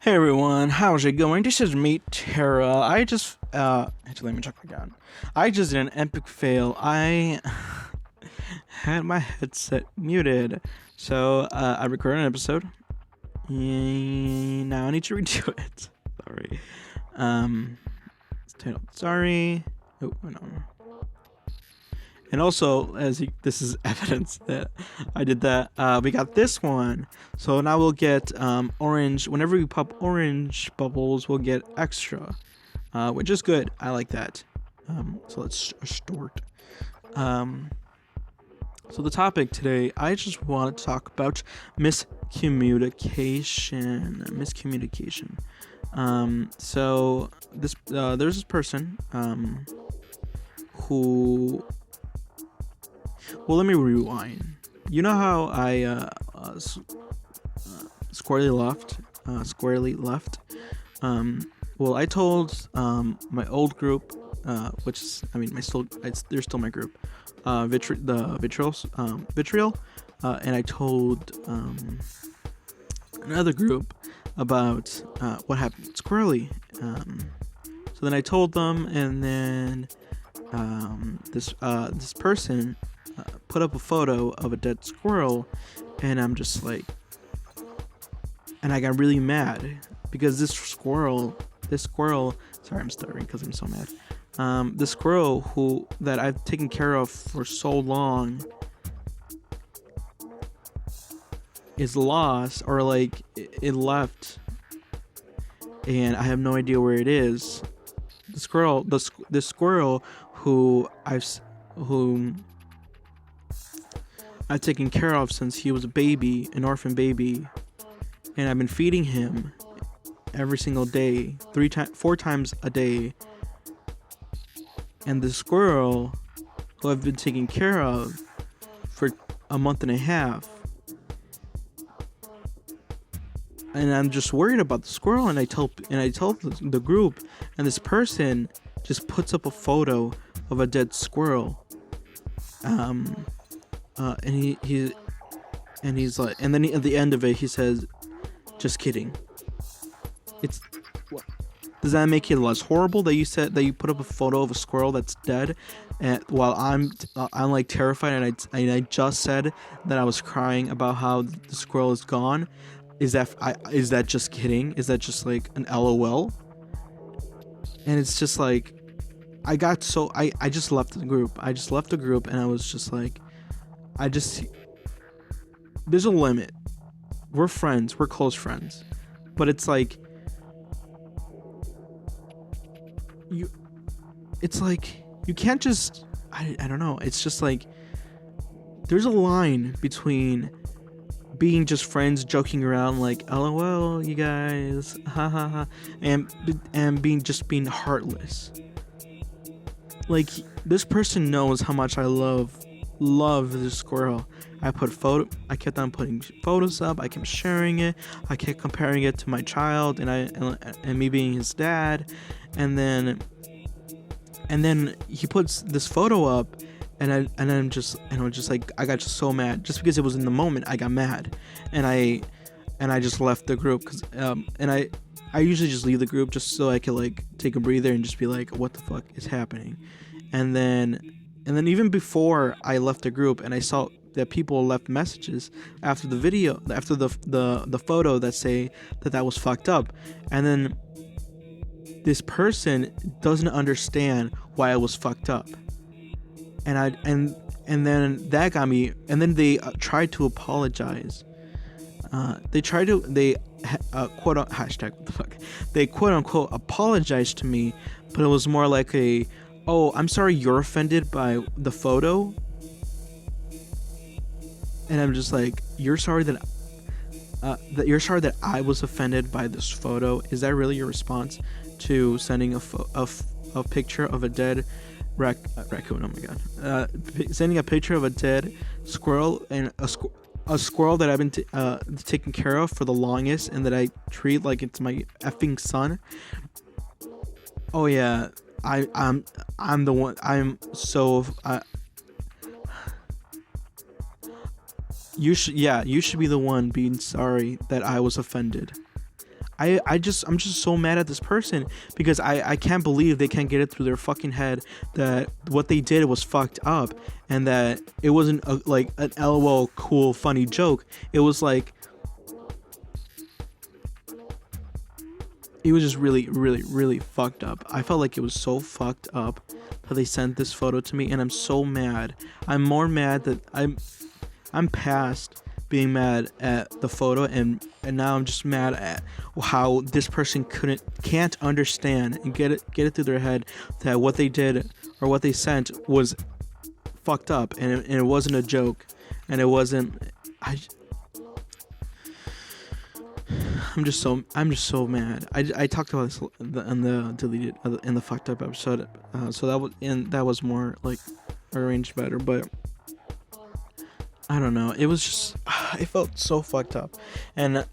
Hey everyone, how's it going? This is me, Tara. Actually, let me check again. I just did an epic fail. I had my headset muted, so I recorded an episode. And now I need to redo it. Sorry. It's titled Sorry. Oh no. And also, this is evidence that I did that. We got this one, so now we'll get orange. Whenever we pop orange bubbles, we'll get extra, which is good. I like that. So let's start. So the topic today, I just want to talk about miscommunication. Miscommunication. So there's this person who. Well, let me rewind. You know how I squarely left. Well, I told my old group, which is, I mean, they're still my group, vitriol, and I told another group about what happened with Squirrely. So then I told them, and then this person put up a photo of a dead squirrel, and I'm just like, and I got really mad because this squirrel, sorry, I'm stuttering because I'm so mad. The squirrel that I've taken care of for so long is lost, or like it left, and I have no idea where it is. The squirrel who I've taken care of since he was a baby, an orphan baby, and I've been feeding him every single day, 4 times a day. And the squirrel who I've been taking care of for a month and a half, and I'm just worried about the squirrel, and I tell the group, and this person just puts up a photo of a dead squirrel. And he's like, and then at the end of it, he says, "Just kidding." It's what? Does that make it less horrible that you said that you put up a photo of a squirrel that's dead, and while I'm like terrified, and I just said that I was crying about how the squirrel is gone? Is that just kidding? Is that just like an LOL? And it's just like, I just left the group. And I was just like, there's a limit. We're friends. We're close friends. But it's like, you can't just, I don't know. It's just like, there's a line between being just friends, joking around like, LOL, you guys, ha ha ha, and being heartless. Like, this person knows how much I love this squirrel. I kept on putting photos up. I kept sharing it. I kept comparing it to my child, and me being his dad, and then he puts this photo up, and I was just like, I got just so mad just because it was in the moment. I got mad, and I just left the group and I usually just leave the group just so I could like take a breather and just be like, what the fuck is happening? And then even before I left the group, and I saw that people left messages after the video, after the photo, that say that was fucked up. And then this person doesn't understand why I was fucked up. And then that got me, and then they tried to apologize. They quote hashtag what the fuck, they quote unquote apologized to me, but it was more like a, oh, I'm sorry you're offended by the photo. And I'm just like, you're sorry that I was offended by this photo? Is that really your response to sending a picture of a dead raccoon? Oh my god. Sending a picture of a dead squirrel, and a squirrel that I've been taking care of for the longest, and that I treat like it's my effing son. Oh yeah, I'm the one. I'm so. You should be the one being sorry that I was offended. I'm just so mad at this person because I can't believe they can't get it through their fucking head that what they did was fucked up, and that it wasn't like an LOL cool funny joke. It was like, it was just really, really, really fucked up. I felt like it was so fucked up that they sent this photo to me, and I'm so mad. I'm more mad that I'm past being mad at the photo, and now I'm just mad at how this person can't understand and get it through their head that what they did or what they sent was fucked up, and it wasn't a joke, and it wasn't. I'm just so mad. I talked about this in the deleted in the fucked up episode, so that was more like arranged better, but I don't know. It was just it felt so fucked up, and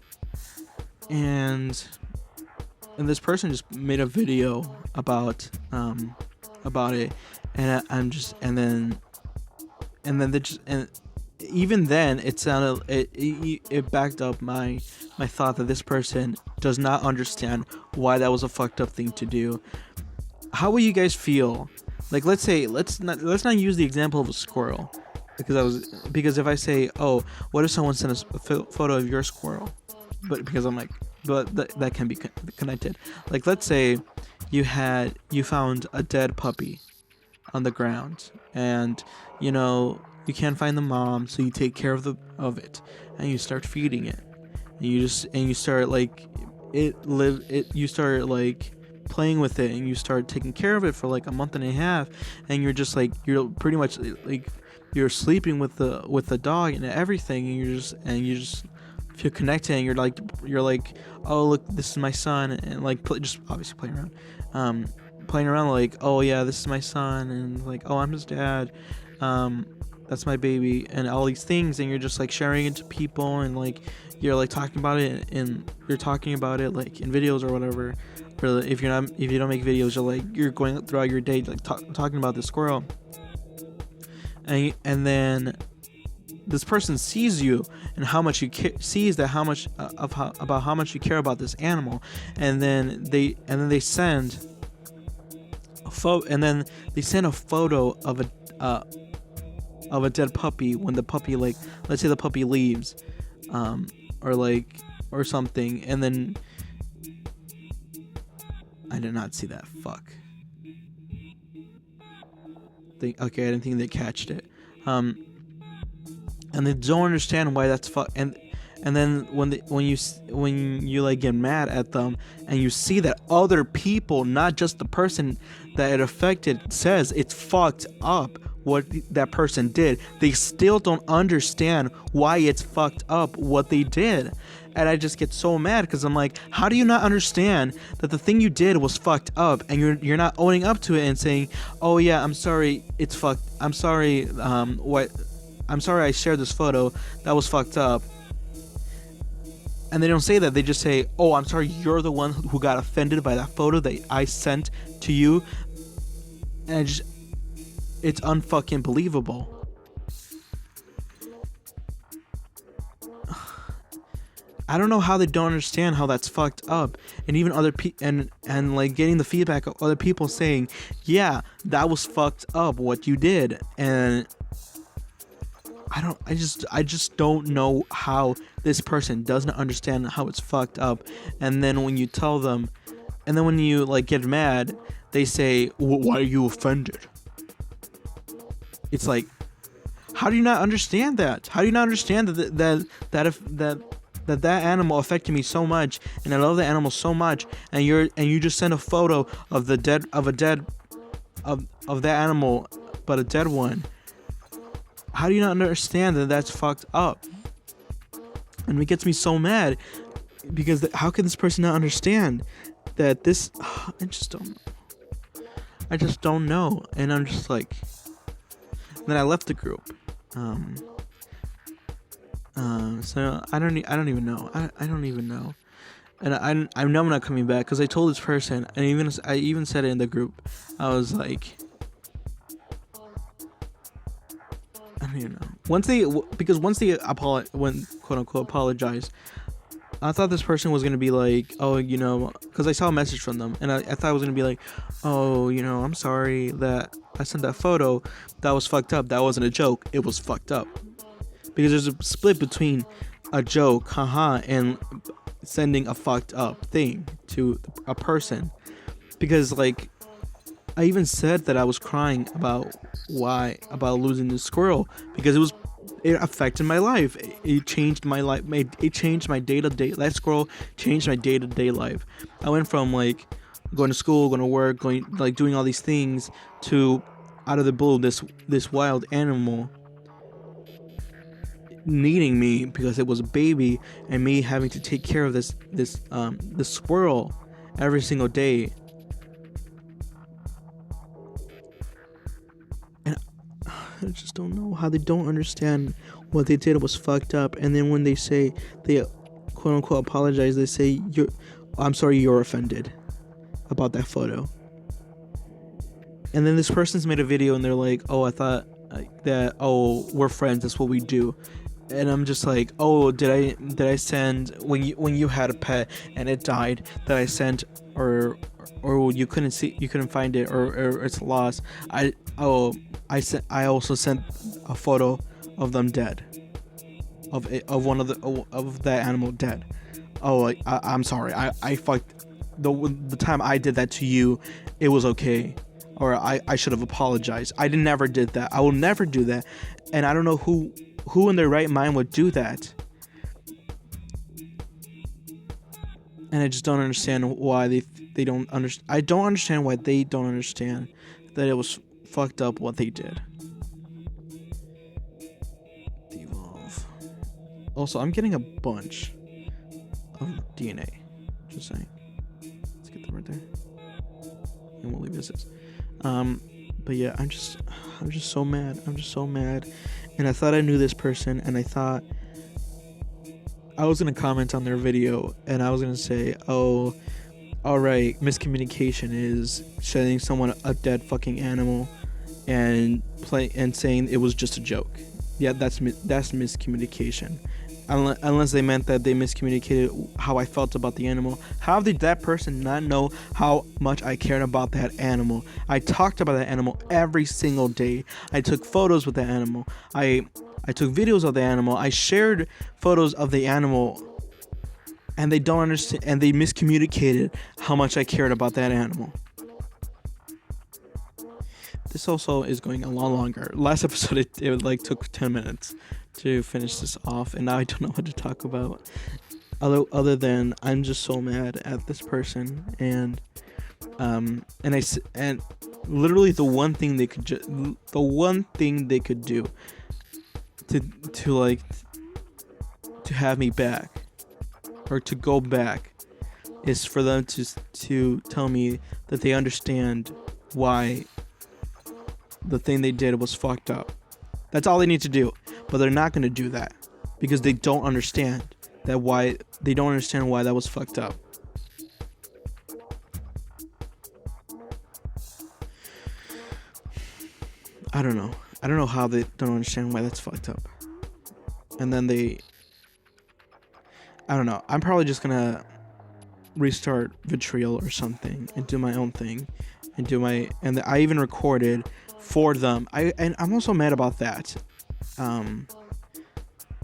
this person just made a video about it, and I'm just and then they just and even then it sounded it backed up my thought that this person does not understand why that was a fucked up thing to do. How will you guys feel? Like, let's not use the example of a squirrel, because if I say, oh, what if someone sent a photo of your squirrel, but because I'm like, but that can be connected. Like, let's say you found a dead puppy on the ground, and you can't find the mom, so you take care of it, and you start feeding it, and you start like you start like playing with it, and you start taking care of it for like a month and a half, and you're pretty much like you're sleeping with the dog and everything, and you just feel connected, and you're like, oh look, this is my son, and like just obviously playing around like, oh yeah, this is my son, and like, oh, I'm his dad, that's my baby, and all these things, and you're just like sharing it to people, and like you're like talking about it, and you're talking about it like in videos or whatever. Or if you don't make videos, you're going throughout your day like talking about this squirrel, and then this person sees you and how much you sees that how much about how much you care about this animal, and then they send a photo of a dead puppy when the puppy, like, let's say the puppy leaves, or something, and then I did not see that. Fuck. Okay, I didn't think they catched it. And they don't understand why that's and then when you like get mad at them, and you see that other people, not just the person that it affected, says it's fucked up what that person did, they still don't understand why it's fucked up what they did. And I just get so mad, because I'm like, how do you not understand that the thing you did was fucked up, and you're not owning up to it and saying, oh yeah, I'm sorry, it's fucked, I'm sorry, I'm sorry I shared this photo, that was fucked up. And they don't say that, they just say, oh, I'm sorry, you're the one who got offended by that photo that I sent to you. And it's unfucking believable. I don't know how they don't understand how that's fucked up, and even other people, and like getting the feedback of other people saying, yeah, that was fucked up what you did, and I just don't know how this person doesn't understand how it's fucked up. And then when you tell them, and then when you like get mad, they say, why are you offended? It's like, how do you not understand that? How do you not understand that animal affected me so much, and I love the animal so much, and you just send a photo of that animal, but a dead one? How do you not understand that that's fucked up? And it gets me so mad, because how can this person not understand that this? I just don't know, and I'm just like. Then I left the group. So I don't even know. I don't even know. And I know I'm not coming back, because I told this person, and I even said it in the group. I was like, I don't even know. Once they quote unquote apologize, I thought this person was gonna be like, oh, you know, because I saw a message from them, and I thought it was gonna be like, oh, you know, I'm sorry that I sent that photo. That was fucked up. That wasn't a joke. It was fucked up. Because there's a split between a joke, haha, and sending a fucked up thing to a person. Because like, I even said that I was crying about losing the squirrel, because it affected my life. It changed my life. It changed my day-to-day. That squirrel changed my day-to-day life. I went from like going to school, going to work, going like doing all these things, to out of the blue this wild animal needing me because it was a baby, and me having to take care of this squirrel every single day. And I just don't know how they don't understand what they did was fucked up. And then when they say, they quote unquote apologize, they say, I'm sorry you're offended about that photo. And then this person's made a video and they're like, oh, I thought that, oh, we're friends, that's what we do. And I'm just like, oh, did I send, when you had a pet and it died, that I sent, or you couldn't find it, or it's lost, I also sent a photo of them dead, of one of that animal dead. Oh, I'm sorry, I fucked, the time I did that to you, it was okay, or I should have apologized. I never did that. I will never do that. And I don't know who in their right mind would do that. And I just don't understand why they don't understand. I don't understand why they don't understand that it was fucked up what they did. Devolve. Also, I'm getting a bunch of DNA. Just saying. Let's get them right there. And we'll leave this as. But yeah, I'm just so mad. I'm just so mad. And I thought I knew this person, and I thought I was gonna comment on their video, and I was gonna say, oh, alright, miscommunication is sending someone a dead fucking animal and saying it was just a joke. Yeah, that's miscommunication. Unless they meant that they miscommunicated how I felt about the animal. How did that person not know how much I cared about that animal? I talked about that animal every single day. I took photos with the animal. I took videos of the animal. I shared photos of the animal. And they don't understand, and they miscommunicated how much I cared about that animal. This also is going a lot longer. Last episode, it like took 10 minutes to finish this off, and now I don't know what to talk about. Other than I'm just so mad at this person, and literally the one thing they could do to have me back, or to go back, is for them to tell me that they understand why the thing they did was fucked up. That's all they need to do. But they're not going to do that because they don't understand why that was fucked up. I don't know how they don't understand why that's fucked up. And then I don't know. I'm probably just gonna restart Vitriol or something and do my own thing, and I even recorded for them. I'm also mad about that,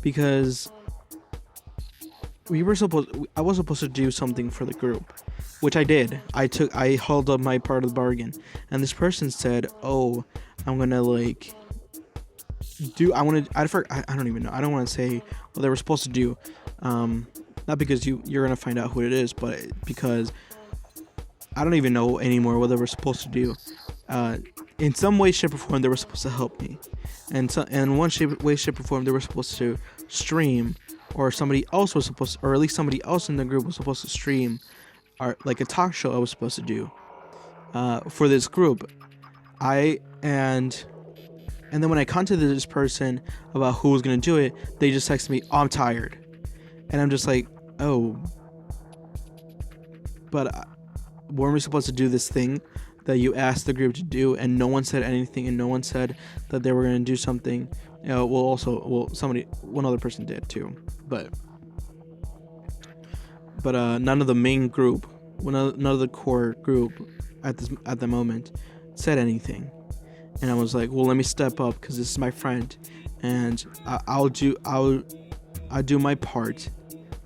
because I was supposed to do something for the group, which I did. I held up my part of the bargain, and this person said, "Oh, I'm gonna like do. I don't even know. I don't want to say what they were supposed to do. Not because you're gonna find out who it is, but because I don't even know anymore what they were supposed to do. In some way, shape, or form, they were supposed to help me, and one way, shape, or form, they were supposed to stream, or somebody else was supposed to, or at least somebody else in the group was supposed to stream, or like a talk show I was supposed to do, for this group. And then when I contacted this person about who was gonna do it, they just texted me, "Oh, I'm tired," and I'm just like, oh, but weren't we supposed to do this thing that you asked the group to do? And no one said anything, and no one said that they were going to do something. One other person did too, but none of the main group, none of the core group at the moment said anything. And I was like, well, let me step up because this is my friend, and I'll do my part,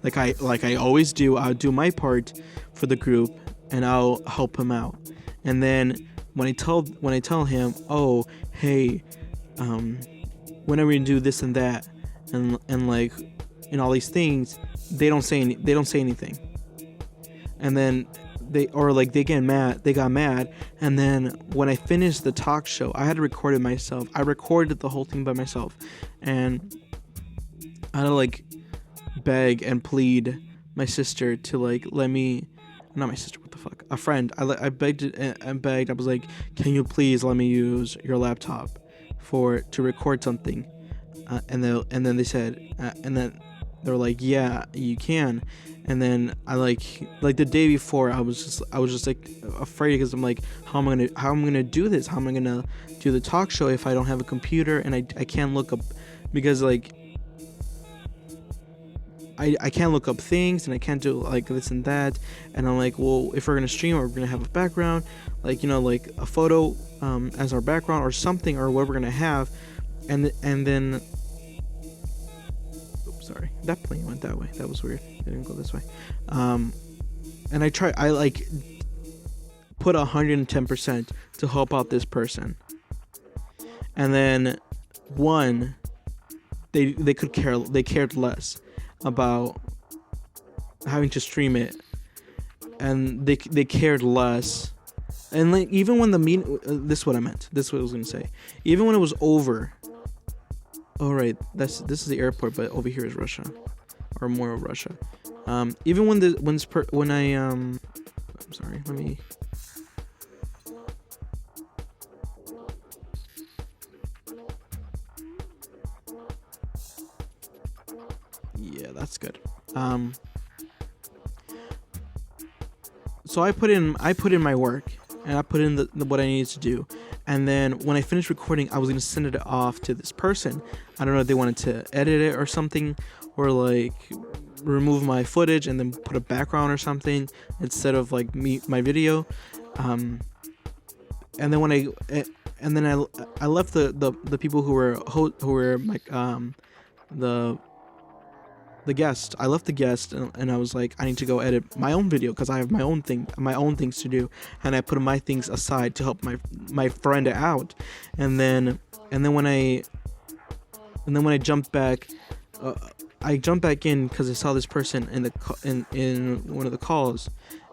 like I always do. I'll do my part for the group, and I'll help him out. And then when I tell him, oh, hey, whenever we do this and that, and like, and all these things, they don't say anything. And then they got mad. And then when I finished the talk show, I had to record it myself. I recorded the whole thing by myself, and I had to like beg and plead my sister to like let me, not my sister, what the fuck, a friend. I begged and begged. I was like, can you please let me use your laptop to record something? And then they said, and then they were like, yeah, you can. And then I like the day before, I was just like afraid, because I'm like, how am I gonna do this? How am I gonna do the talk show if I don't have a computer and I can't look up, because like I can't look up things, and I can't do like this and that. And I'm like, well, if we're gonna stream, we're gonna have a background, like, you know, like a photo as our background or something, or what we're gonna have. And then sorry, that plane went that way. That was weird. It didn't go this way. And I like put 110% to help out this person. And then they cared less about having to stream it, and they cared less. And like, even when the this is what I meant. This is what I was gonna say. Even when it was over. Oh right, this is the airport, but over here is Russia, or more of Russia. Even when I'm sorry, let me. Yeah, that's good. So I put in my work, and I put in the what I needed to do. And then when I finished recording, I was going to send it off to this person. I don't know if they wanted to edit it or something, or like remove my footage and then put a background or something instead of like my video. And then when I left the people who were like the guest. I left the guest, and I was like, I need to go edit my own video because I have my own things to do, and I put my things aside to help my friend out. And then when I jumped back, in because I saw this person in one of the calls,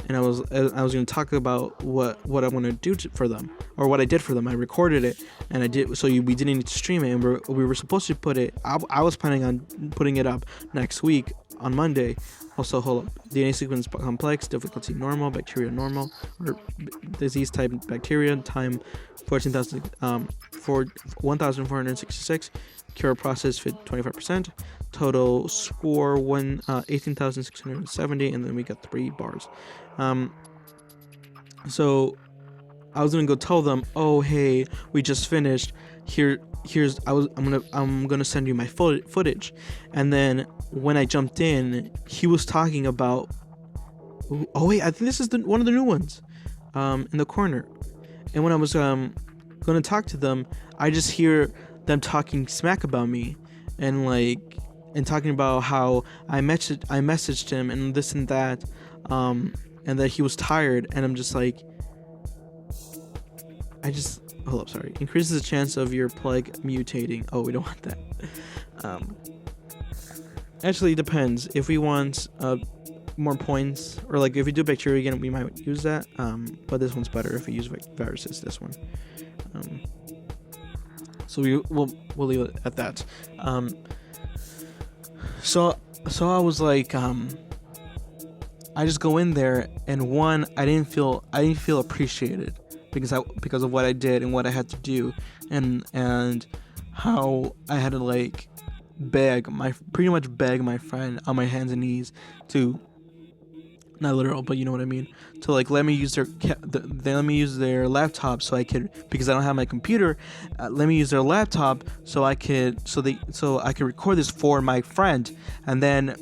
and I was going to talk about what I want to do for them, or what I did for them. I recorded it, and I did, so we didn't need to stream it, and we were supposed to put it. I was planning on putting it up next week on Monday. Also, hold up. DNA sequence complex, difficulty normal, bacteria normal, or disease type bacteria, time 1466, cure process fit 25%, total score 18,670, and then we got 3 bars. So I was gonna go tell them, oh hey, we just finished. I'm gonna send you my footage. And then when I jumped in, he was talking about, oh wait, I think this is one of the new ones, in the corner. And when I was gonna talk to them, I just hear them talking smack about me, and talking about how I messaged him and this and that, and that he was tired. And I'm just like, hold up, sorry. Increases the chance of your plug mutating. Oh, we don't want that. Actually, it depends. If we want more points, or like if we do bacteria again, we might use that. But this one's better if we use viruses. This one. So we'll leave it at that. So I was like, I just go in there, and I didn't feel appreciated because of what I did and what I had to do, and how I had to like pretty much beg my friend on my hands and knees to, not literal, but you know what I mean, to like let me use their laptop so I could, because I don't have my computer, let me use their laptop so I could record this for my friend. And then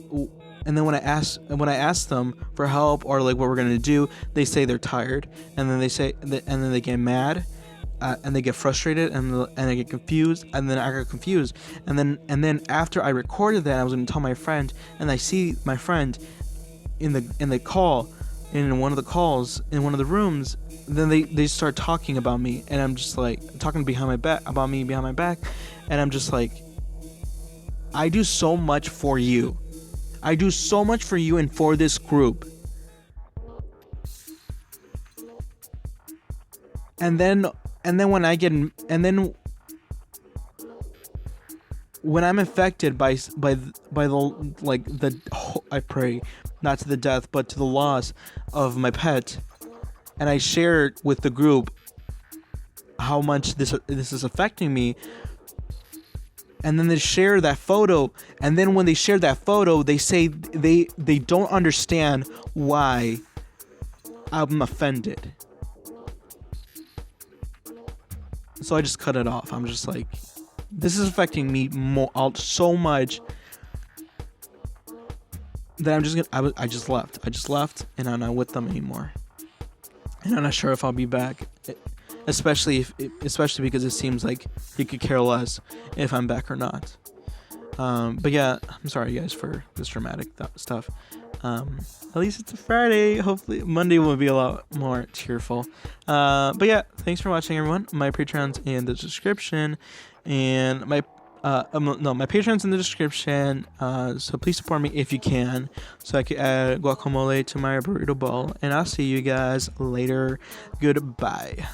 and then when I ask them for help or like what we're gonna do, they say they're tired, and then they get mad, and they get frustrated, and I get confused, and then I got confused, and then after I recorded that, I was gonna tell my friend, and I see my friend in the call, in one of the calls, in one of the rooms. Then they start talking about me, and I'm just like talking behind my back about me behind my back, and I'm just like, I do so much for you. I do so much for you and for this group. And then when I'm affected by the like the I pray not to the death but to the loss of my pet, and I share with the group how much this is affecting me, and then they share that photo, and then when they share that photo, they say they don't understand why I'm offended. So I just cut it off. I'm just like, this is affecting me so much that I just left, and I'm not with them anymore, and I'm not sure if I'll be back. Especially because it seems like he could care less if I'm back or not. But yeah, I'm sorry guys for this dramatic stuff. At least it's a Friday. Hopefully Monday will be a lot more cheerful. But yeah, thanks for watching, everyone. My Patreon's in the description, and my Patreon's in the description. So please support me if you can, so I can add guacamole to my burrito bowl. And I'll see you guys later. Goodbye.